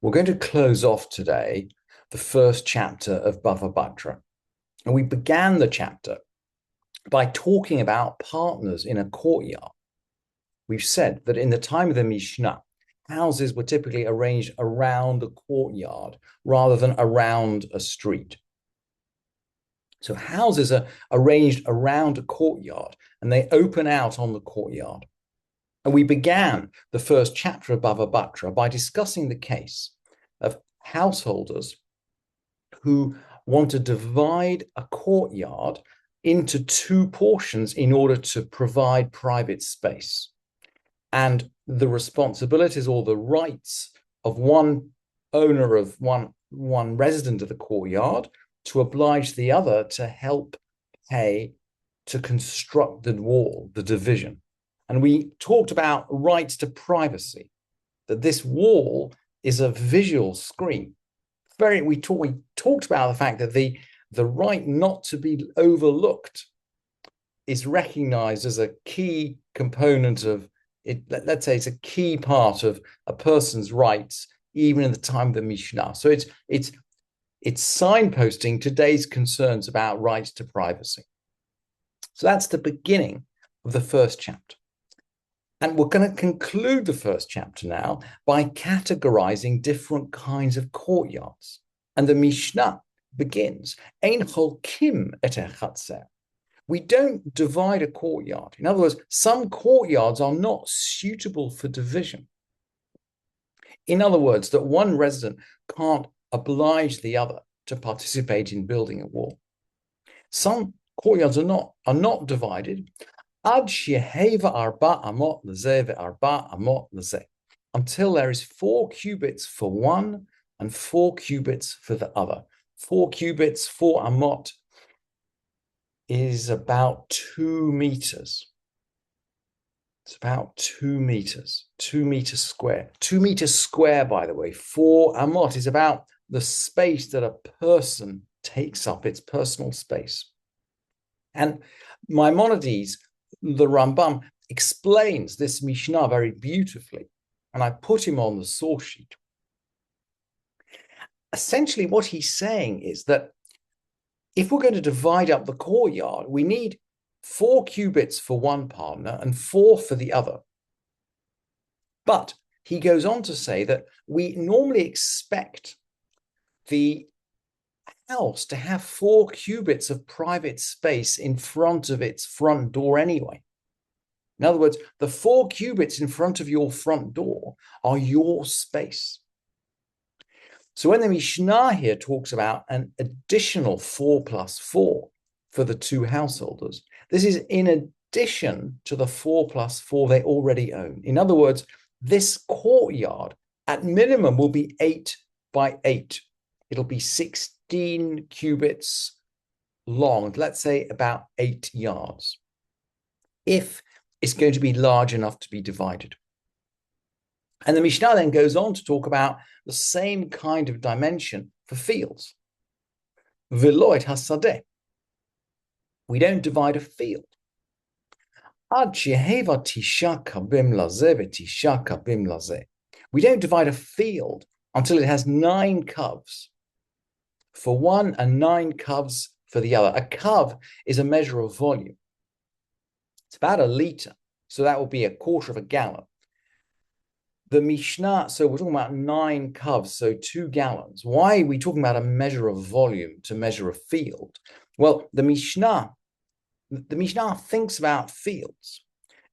We're going to close off today the first chapter of Batra. And we began the chapter by talking about partners in a courtyard. We've said that in the time of the Mishnah, houses were typically arranged around a courtyard rather than around a street. So houses are arranged around a courtyard and they open out on the courtyard. And we began the first chapter of Batra by discussing the case of householders who want to divide a courtyard into two portions in order to provide private space. And the responsibilities or the rights of one owner of one resident of the courtyard to oblige the other to help pay to construct the wall, the division. And we talked about rights to privacy, that this wall is a visual screen. We talked about the fact that the right not to be overlooked is recognized as a key component of it. Let's say it's a key part of a person's rights, even in the time of the Mishnah. So it's signposting today's concerns about rights to privacy. So that's the beginning of the first chapter. And we're going to conclude the first chapter now by categorizing different kinds of courtyards. And the Mishnah begins, Ein cholkim et echatzer. We don't divide a courtyard. In other words, some courtyards are not suitable for division. In other words, that one resident can't oblige the other to participate in building a wall. Some courtyards are not divided until there is 4 cubits for one and 4 cubits for the other. 4 cubits, 4 amot is about 2 meters. It's about 2 meters, 2 meters square. 2 meters square, by the way, 4 amot is about the space that a person takes up, its personal space. And Maimonides, the Rambam, explains this Mishnah very beautifully. And I put him on the source sheet. Essentially, what he's saying is that if we're going to divide up the courtyard, we need 4 cubits for one partner and 4 for the other. But he goes on to say that we normally expect the house to have 4 cubits of private space in front of its front door anyway. In other words, the 4 cubits in front of your front door are your space. So when the Mishnah here talks about an additional 4 plus 4 for the 2 householders, this is in addition to the 4 plus 4 they already own. In other words, this courtyard at minimum will be 8 by 8. It'll be 16 cubits long, let's say about 8 yards, if it's going to be large enough to be divided. And the Mishnah then goes on to talk about the same kind of dimension for fields. Veloit hasadeh. We don't divide a field. We don't divide a field until it has 9 coves for one and 9 coves for the other. A cove is a measure of volume. It's about a liter, so that will be a quarter of a gallon. The Mishnah, so we're talking about 9 coves, so 2 gallons. Why are we talking about a measure of volume to measure a field? Well, the Mishnah thinks about fields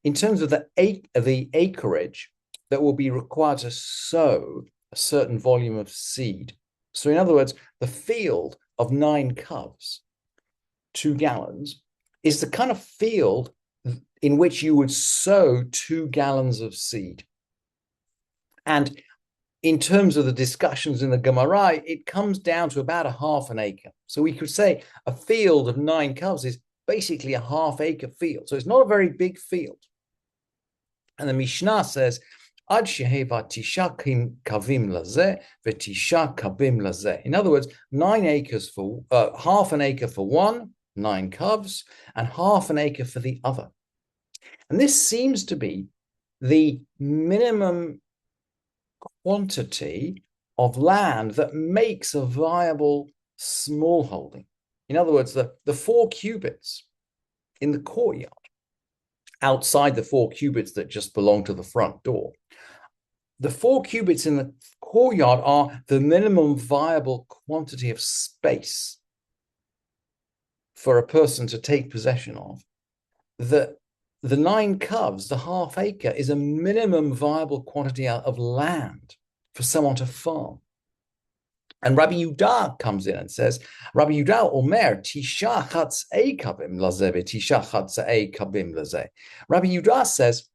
in terms of the acreage that will be required to sow a certain volume of seed. So in other words, the field of 9 coves, 2 gallons, is the kind of field in which you would sow 2 gallons of seed. And in terms of the discussions in the Gemara, it comes down to about a half an acre. So we could say a field of 9 coves is basically a half-acre field. So it's not a very big field. And the Mishnah says, Ad sheheva tisha kavim lazeh v'tisha kavim lazeh. In other words, 9 acres for half an acre for one, 9 coves, and half an acre for the other. And this seems to be the minimum quantity of land that makes a viable small holding. In other words, the 4 cubits in the courtyard, outside the 4 cubits that just belong to the front door, the 4 cubits in the courtyard are the minimum viable quantity of space for a person to take possession of. The 9 covs, the half acre, is a minimum viable quantity of land for someone to farm. And Rabbi Yehuda comes in and says, Rabbi Yehuda Omer, Tisha chatzei kabim lazeh, Tisha chatzei kabim lazeh. Rabbi Yehuda says,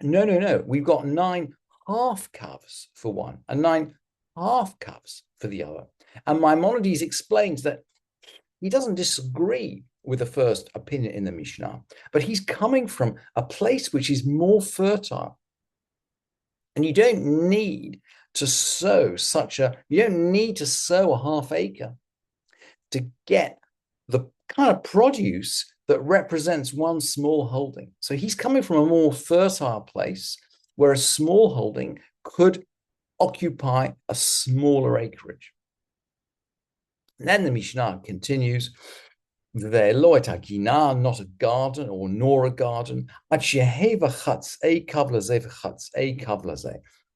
no, we've got 9 half covs for one and 9 half covs for the other. And Maimonides explains that he doesn't disagree with the first opinion in the Mishnah, but he's coming from a place which is more fertile. And you don't need to sow a half acre to get the kind of produce that represents one small holding. So he's coming from a more fertile place where a small holding could occupy a smaller acreage. And then the Mishnah continues, not a garden or nor a garden.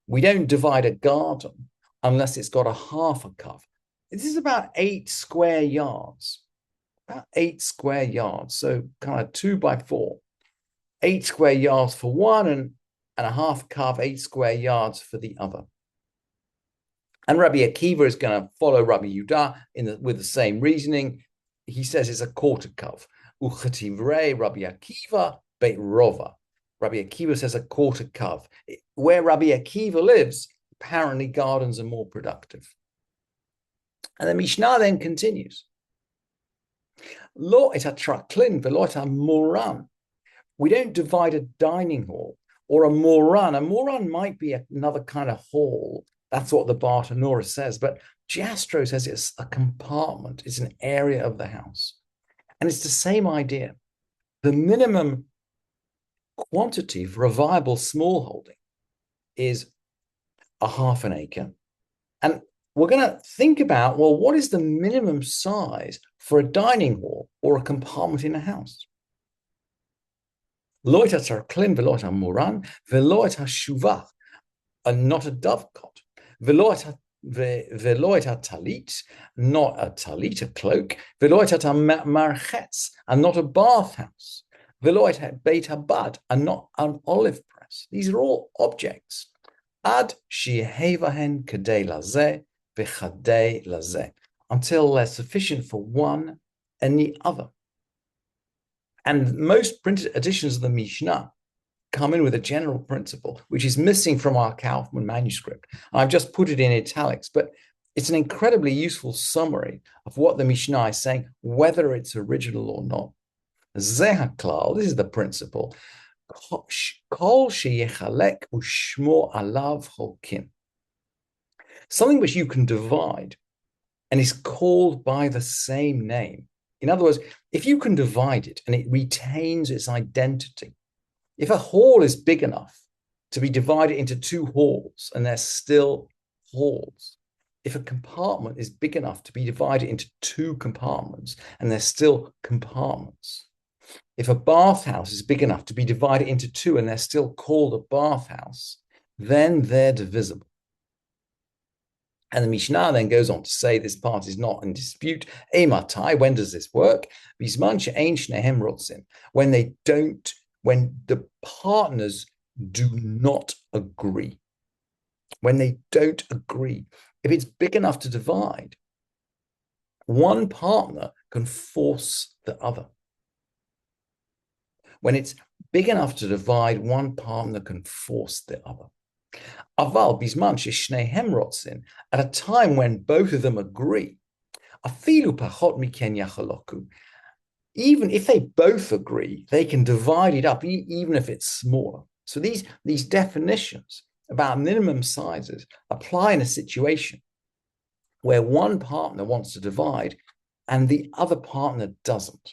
We don't divide a garden unless it's got a half a cov. This is about 8 square yards. About 8 square yards. So kind of 2 by 4. 8 square yards for one and a half cov, 8 square yards for the other. And Rabbi Akiva is going to follow Rabbi Yehuda with the same reasoning. He says it's a quarter cov. Uchativre Rabbi Akiva beit rova. Rabbi Akiva says a quarter cov. Where Rabbi Akiva lives, apparently gardens are more productive. And the Mishnah then continues. Lo et hatraklin velo et hamoran. We don't divide a dining hall or a moran. A moran might be another kind of hall. That's what the Batra says. But Jastrow says it's a compartment. It's an area of the house. And it's the same idea. The minimum quantity for a viable small holding is a half an acre. And we're going to think about, well, what is the minimum size for a dining hall or a compartment in a house? Lo et hatarklin velo et hamoran velo et hashuvach, and not a dovecot. Velo et talit, not a talit, a cloak. Velo et marchetz, and not a bathhouse. Velo et beit habad, and not an olive press. These are all objects. Ad shehevahen kadei lazeh v'chadei lazeh, until they're sufficient for one and the other. And most printed editions of the Mishnah come in with a general principle, which is missing from our Kaufman manuscript. I've just put it in italics, but it's an incredibly useful summary of what the Mishnah is saying, whether it's original or not. Zehaklal, this is the principle. Kol sheyechalek ushmo alav holkim. Something which you can divide and is called by the same name. In other words, if you can divide it and it retains its identity, if a hall is big enough to be divided into 2 halls and they're still halls, if a compartment is big enough to be divided into 2 compartments and they're still compartments, if a bathhouse is big enough to be divided into 2 and they're still called a bathhouse, then they're divisible. And the Mishnah then goes on to say this part is not in dispute. Eimatai, when does this work? Bisman she'ein shnehem rotzin, when the partners do not agree. When they don't agree. If it's big enough to divide, one partner can force the other. When it's big enough to divide, one partner can force the other. Aval bisman sheshnehem rotzin, at a time when both of them agree, afilu pachot miken yachaloku, even if they both agree, they can divide it up, even if it's smaller. So these definitions about minimum sizes apply in a situation where one partner wants to divide and the other partner doesn't.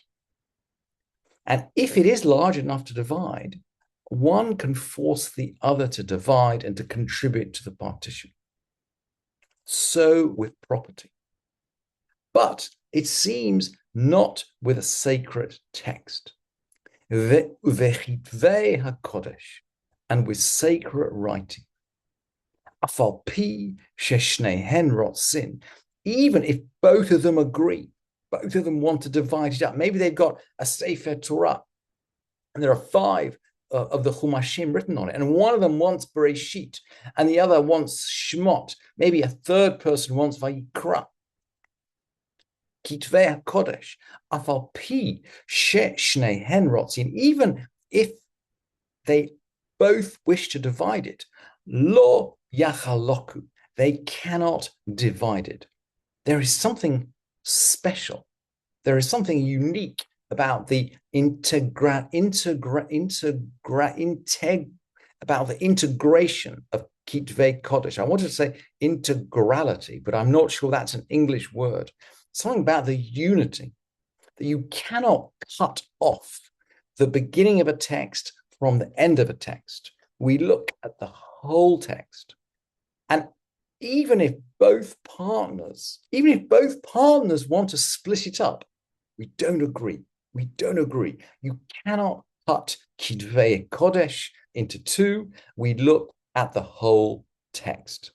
And if it is large enough to divide, one can force the other to divide and to contribute to the partition. So with property. But it seems not with a sacred text. Vechitvei HaKodesh, and with sacred writing. Afal pi sheshnehen rotzin, even if both of them agree, both of them want to divide it up. Maybe they've got a Sefer Torah, and there are five of the Chumashim written on it, and one of them wants Bereshit, and the other wants Shmot. Maybe a third person wants Vayikra. Kitvei HaKodesh, afal pi sheshnehen rotzin, even if they both wish to divide it, lo yachaloku, they cannot divide it. There is something special. There is something unique about the about the integration of Kitvei Kodesh. I wanted to say integrality, but I'm not sure that's an English word. Something about the unity, that you cannot cut off the beginning of a text from the end of a text. We look at the whole text. And even if both partners want to split it up, we don't agree. We don't agree. You cannot cut Kitvei Kodesh into two. We look at the whole text.